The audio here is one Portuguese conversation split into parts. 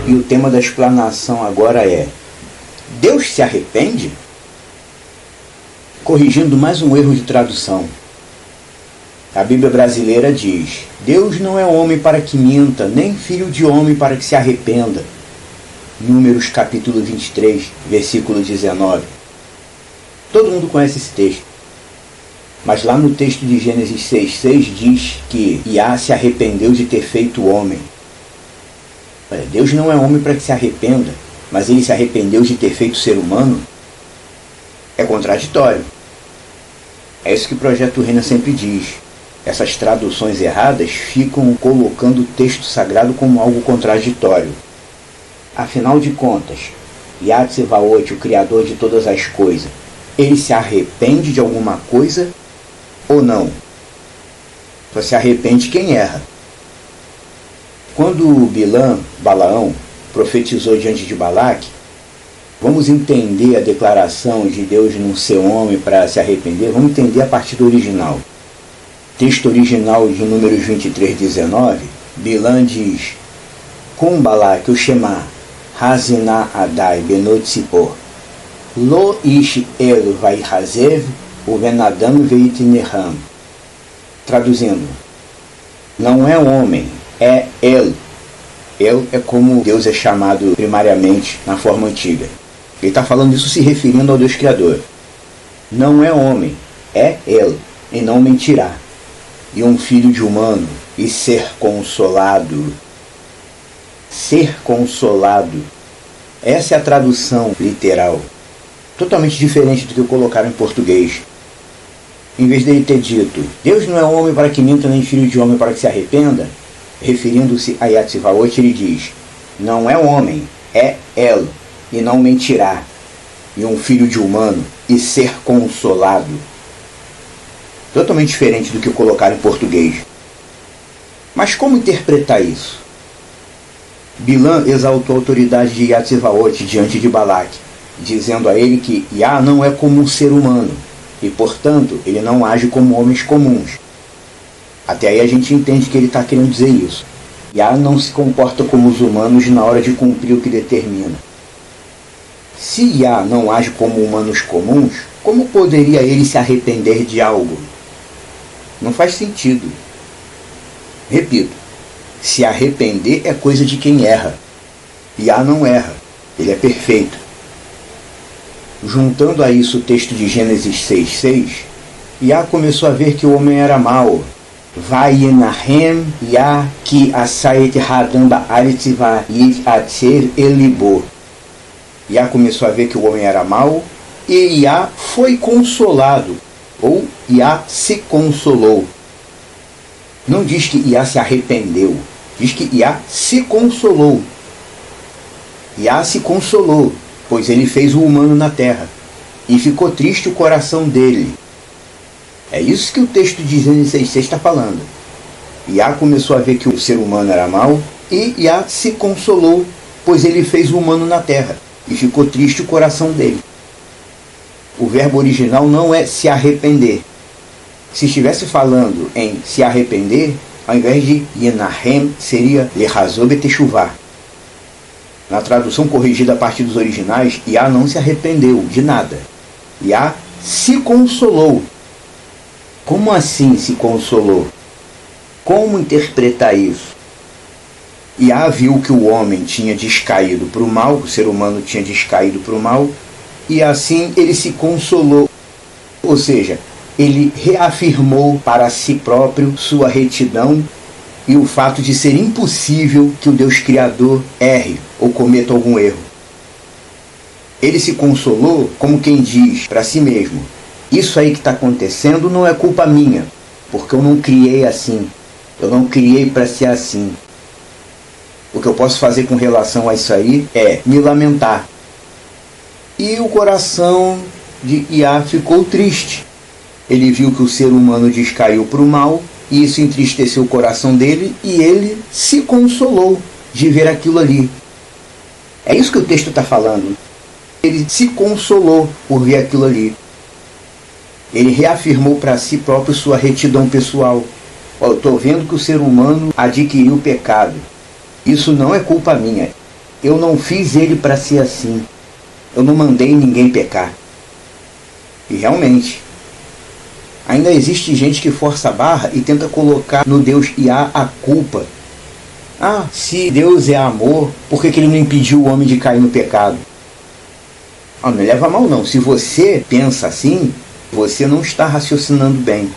E o tema da explanação agora é: Deus se arrepende? Corrigindo mais um erro de tradução. A Bíblia brasileira diz: Deus não é homem para que minta, nem filho de homem para que se arrependa. Números capítulo 23, versículo 19. Todo mundo conhece esse texto. Mas lá no texto de Gênesis 6,6 diz que Iá se arrependeu de ter feito o homem. Deus não é homem para que se arrependa, mas ele se arrependeu de ter feito o ser humano? É contraditório. É isso que o Projeto Reina sempre diz. Essas traduções erradas ficam colocando o texto sagrado como algo contraditório. Afinal de contas, Yah Tsevaot, o Criador de todas as coisas, ele se arrepende de alguma coisa ou não? Só se arrepende quem erra. Quando Balaão, profetizou diante de Balaque, vamos entender a declaração de Deus não ser homem para se arrepender, vamos entender a partir do original. Texto original de Números 23:19, Bilam diz: Com Balaque o Shema, Haziná Adai Benot Zippor, Lo ish el vaihazev, o venadam veitinerham. Traduzindo, não é homem, é El. El é como Deus é chamado primariamente na forma antiga. Ele está falando isso se referindo ao Deus Criador. Não é homem, é El, e não mentirá. E um filho de humano, e ser consolado. Ser consolado. Essa é a tradução literal. Totalmente diferente do que colocaram em português. Em vez dele ter dito: Deus não é homem para que minta, nem filho de homem para que se arrependa, referindo-se a Yah Tsevaot, ele diz: não é homem, é El, e não mentirá. E um filho de humano, e ser consolado. Totalmente diferente do que colocaram em português. Mas como interpretar isso? Bilam exaltou a autoridade de Yah Tsevaot diante de Balaque, dizendo a ele que Yah não é como um ser humano, e portanto ele não age como homens comuns. Até aí a gente entende que ele está querendo dizer isso. Yah não se comporta como os humanos na hora de cumprir o que determina. Se Yah não age como humanos comuns, como poderia ele se arrepender de algo? Não faz sentido. Repito, se arrepender é coisa de quem erra. Yah não erra, ele é perfeito. Juntando a isso o texto de Gênesis 6,6, Yah começou a ver que o homem era mau. Vayenahem Yah ki asayet hadam ba'aretz vayit atzer elibo. Yah começou a ver que o homem era mau e Yah foi consolado, ou Yah se consolou. Não diz que Yah se arrependeu, diz que Yah se consolou. Yah se consolou, pois ele fez o humano na terra, e ficou triste o coração dele. É isso que o texto de Gênesis 6,6 está falando. Yah começou a ver que o ser humano era mau, e Yah se consolou, pois ele fez o humano na terra, e ficou triste o coração dele. O verbo original não é se arrepender. Se estivesse falando em se arrepender, ao invés de Yenahem, seria Lehazor beteshuvah. Na tradução corrigida a partir dos originais, Yah não se arrependeu de nada. Yah se consolou. Como assim se consolou? Como interpretar isso? Yah viu que o homem tinha descaído para o mal, o ser humano tinha descaído para o mal, e assim ele se consolou. Ou seja, ele reafirmou para si próprio sua retidão e o fato de ser impossível que o Deus Criador erre ou cometa algum erro. Ele se consolou como quem diz para si mesmo: isso aí que está acontecendo não é culpa minha, porque eu não criei assim, eu não criei para ser assim. O que eu posso fazer com relação a isso aí é me lamentar. E o coração de Yah ficou triste. Ele viu que o ser humano descaiu para o mal, e isso entristeceu o coração dele, e ele se consolou de ver aquilo ali. É isso que o texto está falando. Ele se consolou por ver aquilo ali. Ele reafirmou para si próprio sua retidão pessoal. Eu estou vendo que o ser humano adquiriu o pecado. Isso não é culpa minha. Eu não fiz ele para ser assim. Eu não mandei ninguém pecar. E realmente, ainda existe gente que força a barra e tenta colocar no Deus Iá a culpa. Ah, se Deus é amor, por que ele não impediu o homem de cair no pecado? Ah, não leva a mal não. Se você pensa assim, você não está raciocinando bem.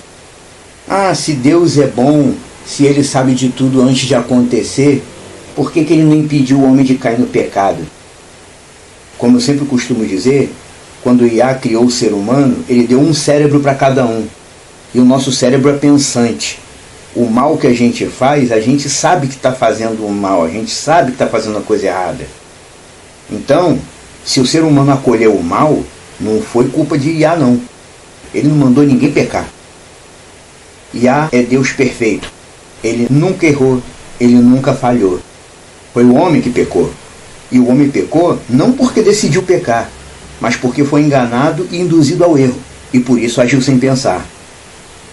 Ah, se Deus é bom, se ele sabe de tudo antes de acontecer, por que ele não impediu o homem de cair no pecado? Como eu sempre costumo dizer, quando Iá criou o ser humano, ele deu um cérebro para cada um. E o nosso cérebro é pensante. O mal que a gente faz, a gente sabe que está fazendo o mal, a gente sabe que está fazendo a coisa errada. Então, se o ser humano acolheu o mal, não foi culpa de Iá não. Ele não mandou ninguém pecar. Iá é Deus perfeito. Ele nunca errou, ele nunca falhou. Foi o homem que pecou. E o homem pecou não porque decidiu pecar, mas porque foi enganado e induzido ao erro, e por isso agiu sem pensar.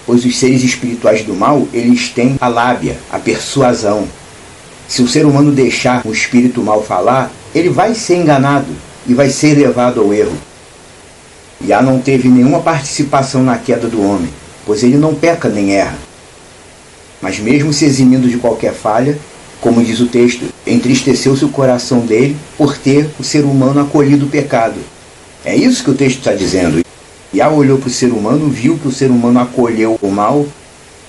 Pois os seres espirituais do mal, eles têm a lábia, a persuasão. Se o ser humano deixar o espírito mal falar, ele vai ser enganado e vai ser levado ao erro. Iá não teve nenhuma participação na queda do homem, pois ele não peca nem erra. Mas mesmo se eximindo de qualquer falha, como diz o texto, entristeceu-se o coração dele por ter o ser humano acolhido o pecado. É isso que o texto está dizendo. Iá olhou para o ser humano, viu que o ser humano acolheu o mal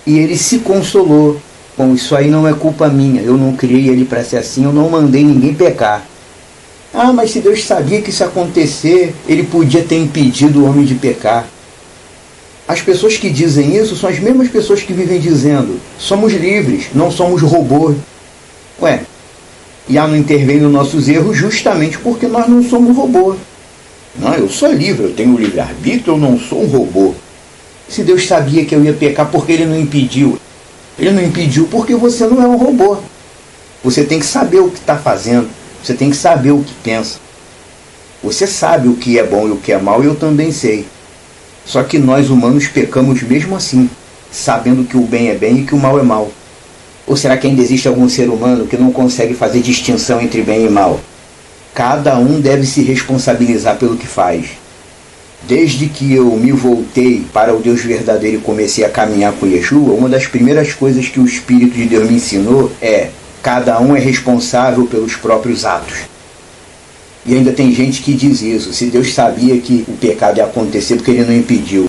e ele se consolou. Bom, isso aí não é culpa minha, eu não criei ele para ser assim, eu não mandei ninguém pecar. Ah, mas se Deus sabia que isso ia acontecer, ele podia ter impedido o homem de pecar. As pessoas que dizem isso são as mesmas pessoas que vivem dizendo: somos livres, não somos robôs. Ué, Iá não intervém nos nossos erros justamente porque nós não somos robôs. Não, eu sou livre, eu tenho livre-arbítrio, eu não sou um robô. Se Deus sabia que eu ia pecar, por que ele não impediu? Ele não impediu porque você não é um robô. Você tem que saber o que está fazendo, você tem que saber o que pensa. Você sabe o que é bom e o que é mal, e eu também sei. Só que nós humanos pecamos mesmo assim, sabendo que o bem é bem e que o mal é mal. Ou será que ainda existe algum ser humano que não consegue fazer distinção entre bem e mal? Cada um deve se responsabilizar pelo que faz. Desde que eu me voltei para o Deus verdadeiro e comecei a caminhar com Yeshua, uma das primeiras coisas que o Espírito de Deus me ensinou é: cada um é responsável pelos próprios atos. E ainda tem gente que diz isso: se Deus sabia que o pecado ia acontecer, porque ele não impediu?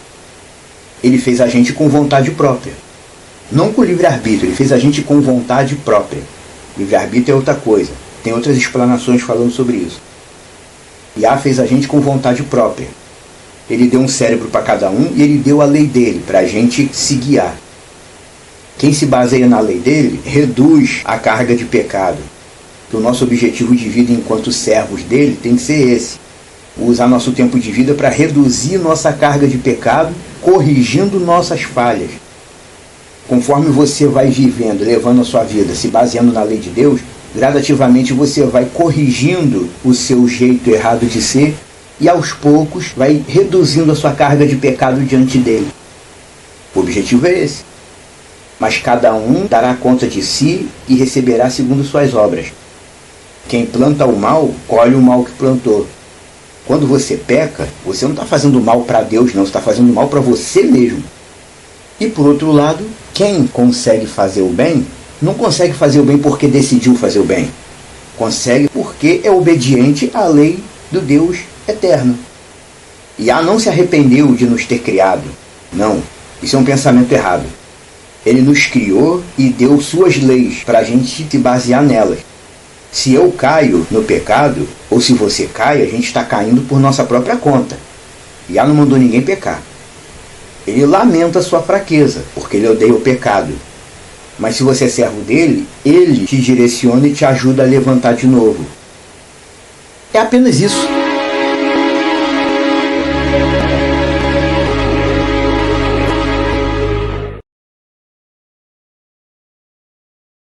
Ele fez a gente com vontade própria. Não com livre-arbítrio, ele fez a gente com vontade própria. Livre-arbítrio é outra coisa. Tem outras explanações falando sobre isso. Iá fez a gente com vontade própria. Ele deu um cérebro para cada um e ele deu a lei dele para a gente se guiar. Quem se baseia na lei dele reduz a carga de pecado. O nosso objetivo de vida enquanto servos dele tem que ser esse: usar nosso tempo de vida para reduzir nossa carga de pecado, corrigindo nossas falhas. Conforme você vai vivendo, levando a sua vida, se baseando na lei de Deus, gradativamente você vai corrigindo o seu jeito errado de ser e aos poucos vai reduzindo a sua carga de pecado diante dele. O objetivo é esse. Mas cada um dará conta de si e receberá segundo suas obras. Quem planta o mal, colhe o mal que plantou. Quando você peca, você não está fazendo mal para Deus, não, você está fazendo mal para você mesmo. E por outro lado, quem consegue fazer o bem, não consegue fazer o bem porque decidiu fazer o bem. Consegue porque é obediente à lei do Deus eterno. Iá não se arrependeu de nos ter criado. Não, isso é um pensamento errado. Ele nos criou e deu suas leis para a gente se basear nelas. Se eu caio no pecado, ou se você cai, a gente está caindo por nossa própria conta. Iá não mandou ninguém pecar. Ele lamenta a sua fraqueza, porque ele odeia o pecado. Mas se você é servo dele, ele te direciona e te ajuda a levantar de novo. É apenas isso.